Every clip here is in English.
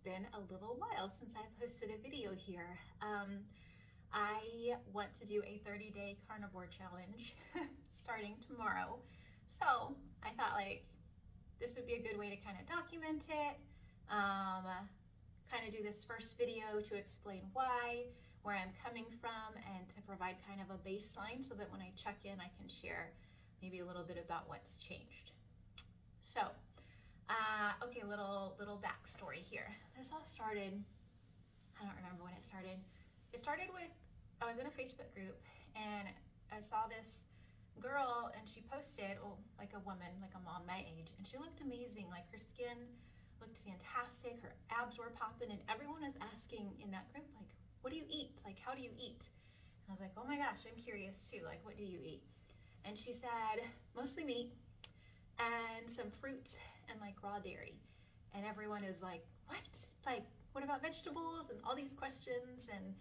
been a little while since I posted a video here. I want to do a 30-day carnivore challenge starting tomorrow. So I thought this would be a good way to kind of document it, kind of do this first video to explain why, where I'm coming from, and to provide kind of a baseline so that when I check in, I can share maybe a little bit about what's changed. So, okay, little backstory here. This all started, I don't remember when it started. It started with, I was in a Facebook group and I saw this girl and she posted, like a woman, like a mom my age, and she looked amazing. Like her skin looked fantastic, her abs were popping, and everyone was asking in that group, like, what do you eat? Like, how do you eat? And I was like, oh my gosh, I'm curious too. Like, what do you eat? And she said, mostly meat and some fruit and like raw dairy. And everyone is like, what? Like, what about vegetables? And all these questions. And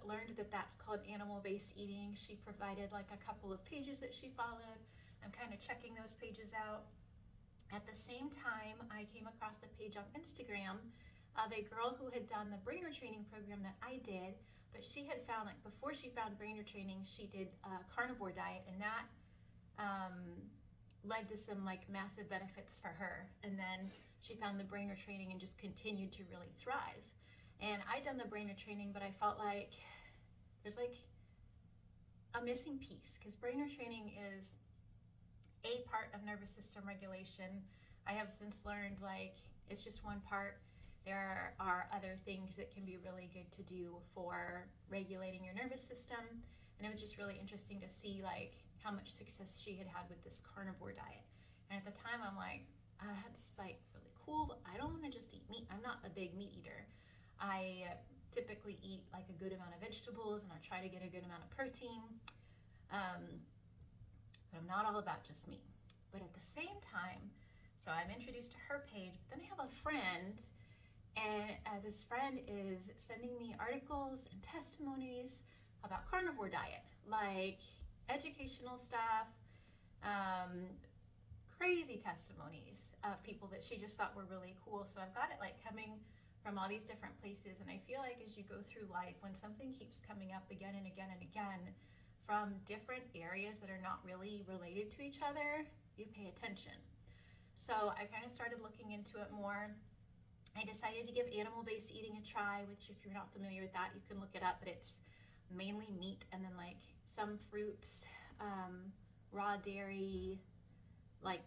learned that that's called animal-based eating. She provided like a couple of pages that she followed. I'm kind of checking those pages out. At the same time, I came across a page on Instagram of a girl who had done the brain retraining program that I did, but she had found, like, before she found brain retraining, she did a carnivore diet, and that led to some like massive benefits for her. And then she found the brain retraining and just continued to really thrive. And I'd done the brain retraining, but I felt like there's like a missing piece, because brain retraining is a part of nervous system regulation. I have since learned like it's just one part. There are other things that can be really good to do for regulating your nervous system. And it was just really interesting to see like how much success she had had with this carnivore diet. And at the time I'm like, that's like really cool, but I don't want to just eat meat. I'm not a big meat eater. I typically eat like a good amount of vegetables and I try to get a good amount of protein. But I'm not all about just meat. But at the same time, so I'm introduced to her page, but then I have a friend, and this friend is sending me articles and testimonies about carnivore diet, like educational stuff, crazy testimonies of people that she just thought were really cool. So I've got it like coming from all these different places. And I feel like as you go through life, when something keeps coming up again and again and again from different areas that are not really related to each other, you pay attention. So I kind of started looking into it more. I decided to give animal-based eating a try, which if you're not familiar with that, you can look it up, but it's mainly meat and then like some fruits, raw dairy, like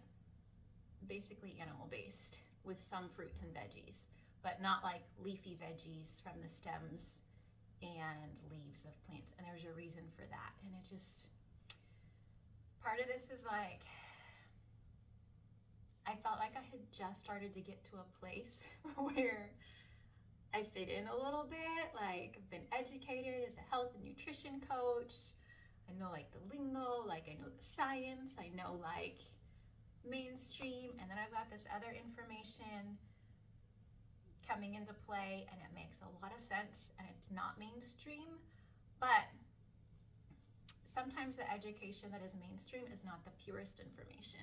basically animal-based with some fruits and veggies, but not like leafy veggies from the stems and leaves of plants. And there's a reason for that. And it just, part of this is like, I felt like I had just started to get to a place where I fit in a little bit. Like I've been educated as a health and nutrition coach. I know like the lingo, like I know the science, I know like mainstream, and then I've got this other information coming into play and it makes a lot of sense and it's not mainstream, but sometimes the education that is mainstream is not the purest information.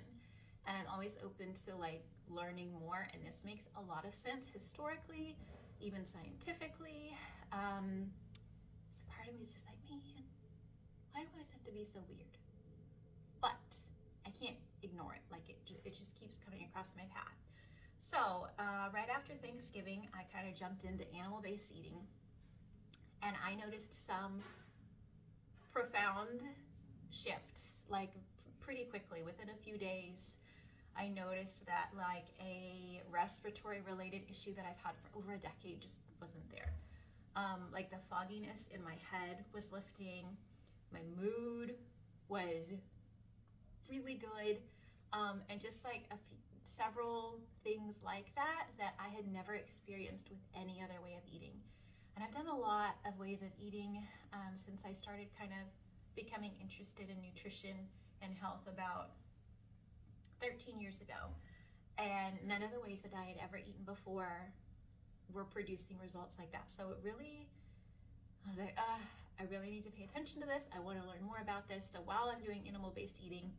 And I'm always open to like learning more, and this makes a lot of sense historically, even scientifically. So part of me is just like, man, why do I always have to be so weird? But I can't ignore it. Like it just keeps coming across my path. So right after Thanksgiving, I kind of jumped into animal-based eating, and I noticed some profound shifts, like pretty quickly. Within a few days, I noticed that like a respiratory related issue that I've had for over a decade just wasn't there. Like the fogginess in my head was lifting, my mood was really good, and just like several things like that I had never experienced with any other way of eating. And I've done a lot of ways of eating since I started kind of becoming interested in nutrition and health about 13 years ago. And none of the ways that I had ever eaten before were producing results like that. So it really, I was like, I really need to pay attention to this. I want to learn more about this. So while I'm doing animal-based eating,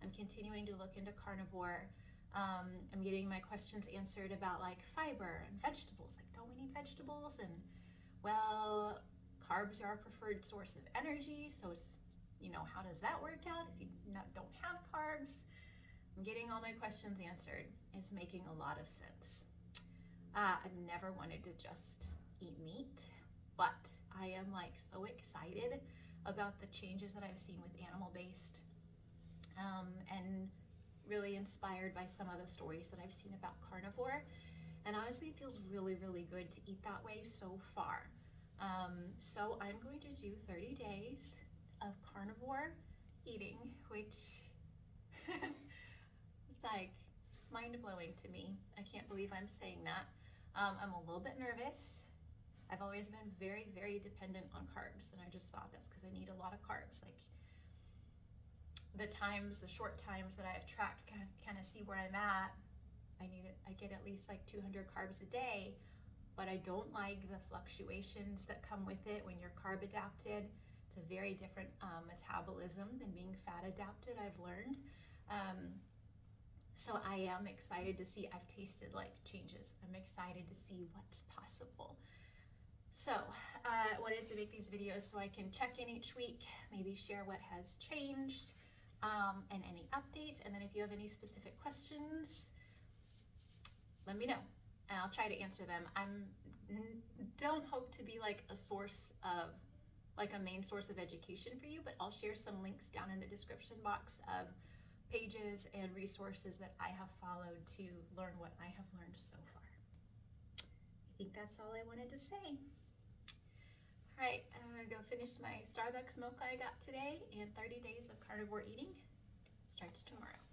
I'm continuing to look into carnivore. I'm getting my questions answered about like fiber and vegetables. Like, don't we need vegetables? And well, carbs are our preferred source of energy. So it's, you know, how does that work out if you don't have carbs? I'm getting all my questions answered. It's making a lot of sense. I've never wanted to just eat meat, but I am like so excited about the changes that I've seen with animal-based, and really inspired by some of the stories that I've seen about carnivore. And honestly, it feels really, really good to eat that way so far. So I'm going to do 30 days of carnivore eating, which is like mind-blowing to me. I can't believe I'm saying that. I'm a little bit nervous. I've always been very, very dependent on carbs, and I just thought that's because I need a lot of carbs. Like the short times that I've tracked, kind of see where I'm at. I get at least like 200 carbs a day, but I don't like the fluctuations that come with it when you're carb adapted. It's a very different metabolism than being fat adapted, I've learned. So I am excited to see, I've tasted like changes. I'm excited to see what's possible. So I wanted to make these videos so I can check in each week, maybe share what has changed, and any updates. And then if you have any specific questions, let me know and I'll try to answer them. Don't hope to be like a source of, like a main source of education for you, but I'll share some links down in the description box of pages and resources that I have followed to learn what I have learned so far. I think that's all I wanted to say. All right, I'm gonna go finish my Starbucks mocha I got today, and 30 days of carnivore eating starts tomorrow.